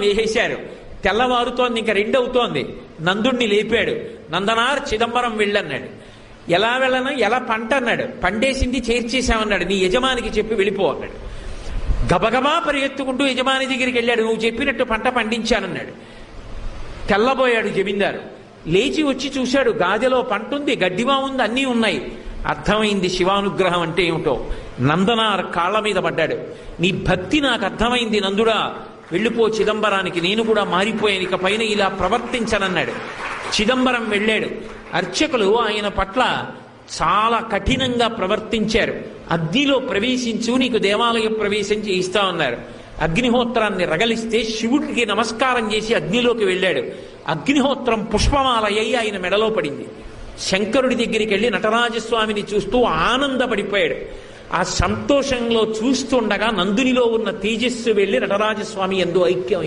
వేసేశారు. తెల్లవారుతోంది, ఇంకా 2 అవుతోంది. నందుణ్ణి లేపాడు. నందనార్ చిదంబరం వెళ్ళన్నాడు. ఎలా వెళ్ళను, ఎలా పంట అన్నాడు. పండేసింది చేర్చేశామన్నాడు. నీ యజమానికి చెప్పి వెళ్ళిపో అన్నాడు. గబగబా పరిగెత్తుకుంటూ యజమాని దగ్గరికి వెళ్ళాడు. నువ్వు చెప్పినట్టు పంట పండించానన్నాడు. తెల్లబోయాడు జమీందారు. లేచి వచ్చి చూశాడు. గాదెలో పంట ఉంది, గడ్డివా ఉంది, అన్నీ ఉన్నాయి. అర్థమైంది శివానుగ్రహం అంటే ఏమిటో. నందనార్ కాళ్ళ మీద పడ్డాడు. నీ భక్తి నాకు అర్థమైంది నందుడా, వెళ్ళిపో చిదంబరానికి, నేను కూడా మారిపోయాను, ఇక పైన ఇలా ప్రవర్తించనన్నాడు. చిదంబరం వెళ్ళాడు. అర్చకులు ఆయన పట్ల చాలా కఠినంగా ప్రవర్తించారు. అగ్నిలో ప్రవేశించు, నీకు దేవాలయ ప్రవేశం చేయిస్తా ఉన్నారు. అగ్నిహోత్రాన్ని రగలిస్తే శివుడికి నమస్కారం చేసి అగ్నిలోకి వెళ్ళాడు. అగ్నిహోత్రం పుష్పమాలయ్యి ఆయన మెడలో పడింది. శంకరుడి దగ్గరికి వెళ్ళి నటరాజస్వామిని చూస్తూ ఆనందపడిపోయాడు. ఆ సంతోషంలో చూస్తుండగా నందునిలో ఉన్న తేజస్సు వెళ్ళి నటరాజస్వామి యందు ఐక్యం